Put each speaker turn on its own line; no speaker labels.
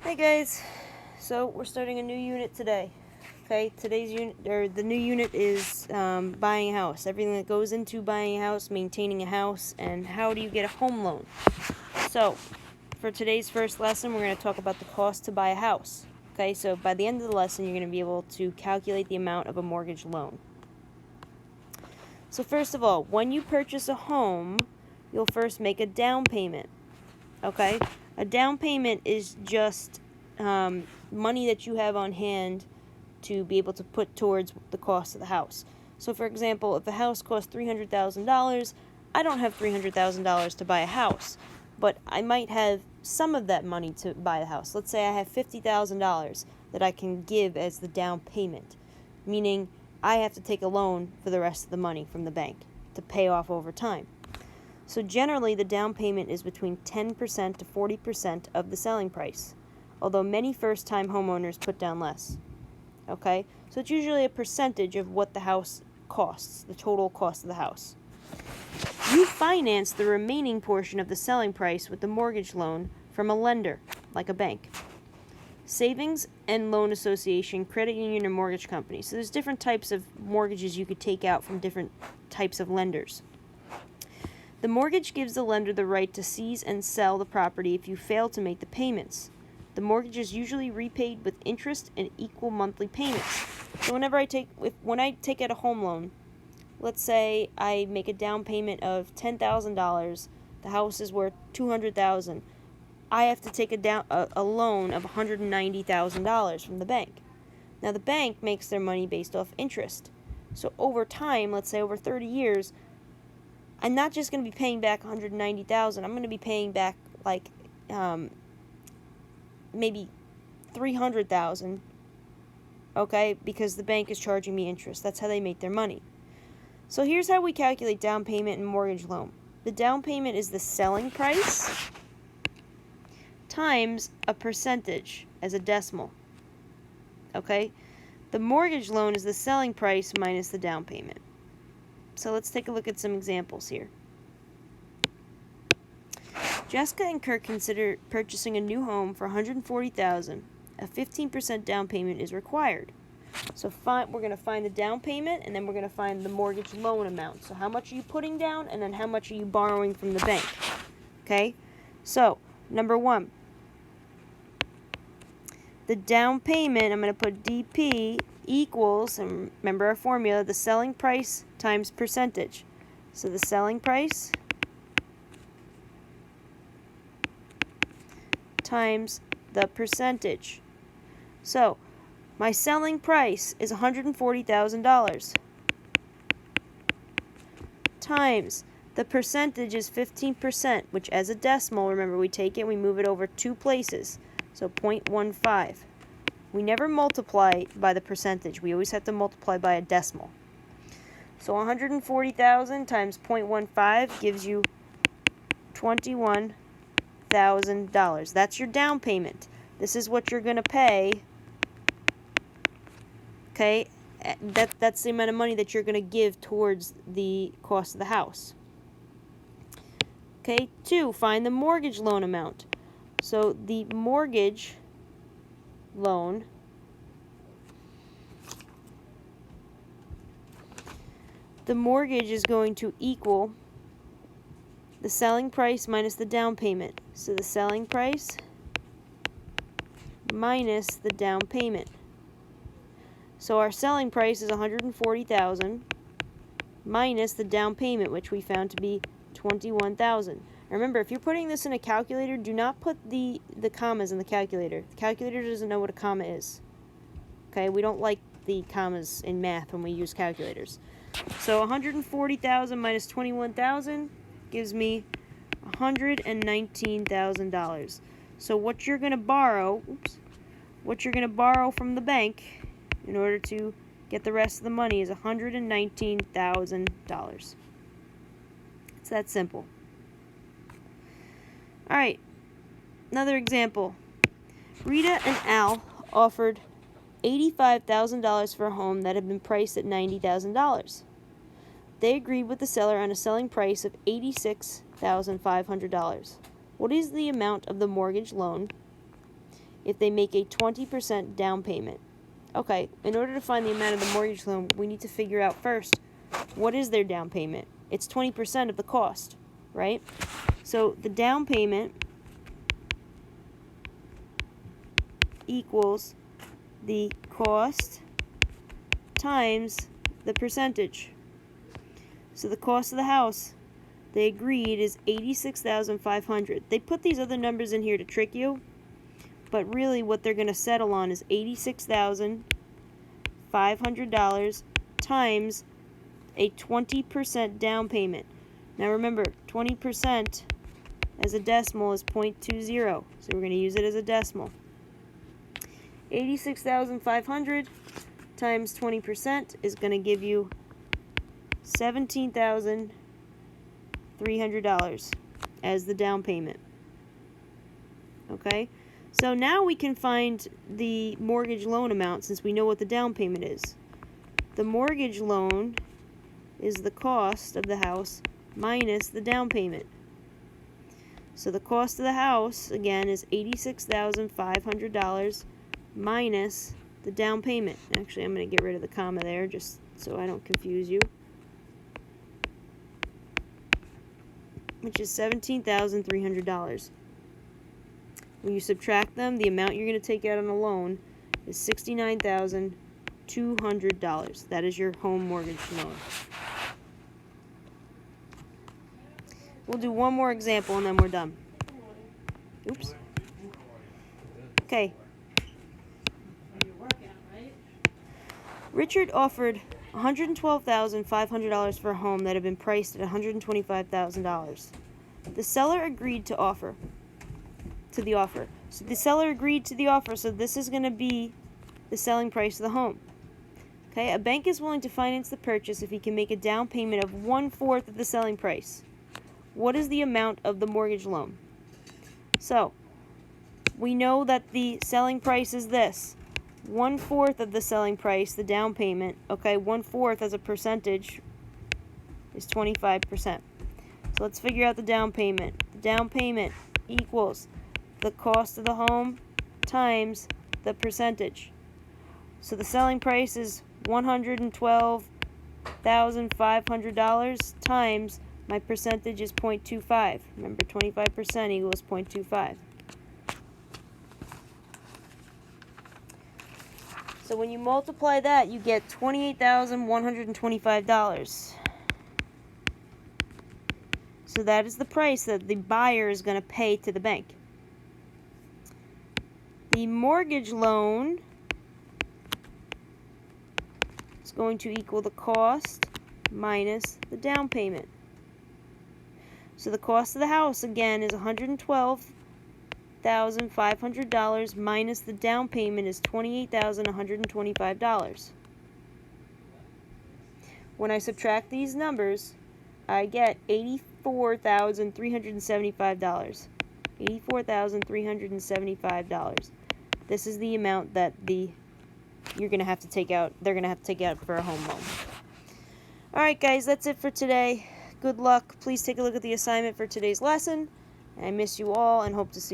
Hey guys, so we're starting a new unit today. Okay, today's unit, or the new unit is buying a house. Everything that goes into buying a house, maintaining a house, and how do you get a home loan. So, for today's first lesson, we're going to talk about the cost to buy a house. Okay, so by the end of the lesson, you're going to be able to calculate the amount of a mortgage loan. So first of all, when you purchase a home, you'll first make a down payment. Okay, a down payment is just money that you have on hand to be able to put towards the cost of the house. So, for example, if a house costs $300,000, I don't have $300,000 to buy a house, but I might have some of that money to buy the house. Let's say I have $50,000 that I can give as the down payment, meaning I have to take a loan for the rest of the money from the bank to pay off over time. So generally, the down payment is between 10% to 40% of the selling price, although many first-time homeowners put down less. Okay? So it's usually a percentage of what the house costs, the total cost of the house. You finance the remaining portion of the selling price with the mortgage loan from a lender, like a bank. Savings and loan association, credit union, or mortgage company. So there's different types of mortgages you could take out from different types of lenders. The mortgage gives the lender the right to seize and sell the property if you fail to make the payments. The mortgage is usually repaid with interest and equal monthly payments. So when I take out a home loan, let's say I make a down payment of $10,000, the house is worth $200,000. I have to take a loan of $190,000 from the bank. Now the bank makes their money based off interest. So over time, let's say over 30 years, I'm not just going to be paying back $190,000. I'm going to be paying back like maybe $300,000. Okay, because the bank is charging me interest. That's how they make their money. So here's how we calculate down payment and mortgage loan. The down payment is the selling price times a percentage as a decimal. Okay, the mortgage loan is the selling price minus the down payment. So let's take a look at some examples here. Jessica and Kirk consider purchasing a new home for $140,000. A 15% down payment is required. So we're going to find the down payment, and then we're going to find the mortgage loan amount. So how much are you putting down, and then how much are you borrowing from the bank? Okay? So, number one, the down payment, I'm going to put DP equals, and remember our formula, the selling price times percentage. So the selling price times the percentage. So my selling price is $140,000 times the percentage is 15%, which as a decimal, remember we take it and we move it over two places. So 0.15. We never multiply by the percentage. We always have to multiply by a decimal. So 140,000 times 0.15 gives you $21,000. That's your down payment. This is what you're going to pay. Okay? That's the amount of money that you're going to give towards the cost of the house. Okay? 2, find the mortgage loan amount. So the mortgage loan is going to equal the selling price minus the down payment. So the selling price minus the down payment. So our selling price is $140,000 minus the down payment, which we found to be $21,000. Remember, if you're putting this in a calculator, do not put the commas in the calculator. The calculator doesn't know what a comma is. Okay, we don't like the commas in math when we use calculators. So 140,000 minus 21,000 gives me $119,000. So what you're going to borrow, from the bank in order to get the rest of the money is $119,000. It's that simple. All right, another example. Rita and Al offered $85,000 for a home that had been priced at $90,000. They agreed with the seller on a selling price of $86,500. What is the amount of the mortgage loan if they make a 20% down payment. Okay, in order to find the amount of the mortgage loan, we need to figure out first, what is their down payment? It's 20% of the cost, right? So the down payment equals the cost times the percentage. So the cost of the house, they agreed, is $86,500. They put these other numbers in here to trick you, but really what they're going to settle on is $86,500 times a 20% down payment. Now remember, 20% as a decimal is 0.20, so we're going to use it as a decimal. 86,500 times 20% is going to give you $17,300 as the down payment. Okay, so now we can find the mortgage loan amount since we know what the down payment is. The mortgage loan is the cost of the house minus the down payment. So the cost of the house, again, is $86,500 minus the down payment. Actually, I'm going to get rid of the comma there just so I don't confuse you. Which is $17,300. When you subtract them, the amount you're going to take out on a loan is $69,200. That is your home mortgage loan. We'll do one more example and then we're done. Oops. Okay. Richard offered $112,500 for a home that had been priced at $125,000. The seller agreed to the offer. So the seller agreed to the offer, so this is going to be the selling price of the home. Okay, a bank is willing to finance the purchase if he can make a down payment of 1/4 of the selling price. What is the amount of the mortgage loan? So, we know that the selling price is this. 1/4 of the selling price, the down payment, okay, 1/4 as a percentage is 25%. So let's figure out the down payment. The down payment equals the cost of the home times the percentage. So the selling price is $112,500 times my percentage is 0.25. Remember, 25% equals 0.25. So when you multiply that, you get $28,125. So that is the price that the buyer is going to pay to the bank. The mortgage loan is going to equal the cost minus the down payment. So the cost of the house, again, is $112,500 minus the down payment is $28,125. When I subtract these numbers, I get $84,375. $84,375. This is the amount that you're going to have to take out. They're going to have to take out for a home loan. All right, guys, that's it for today. Good luck. Please take a look at the assignment for today's lesson. I miss you all and hope to see you.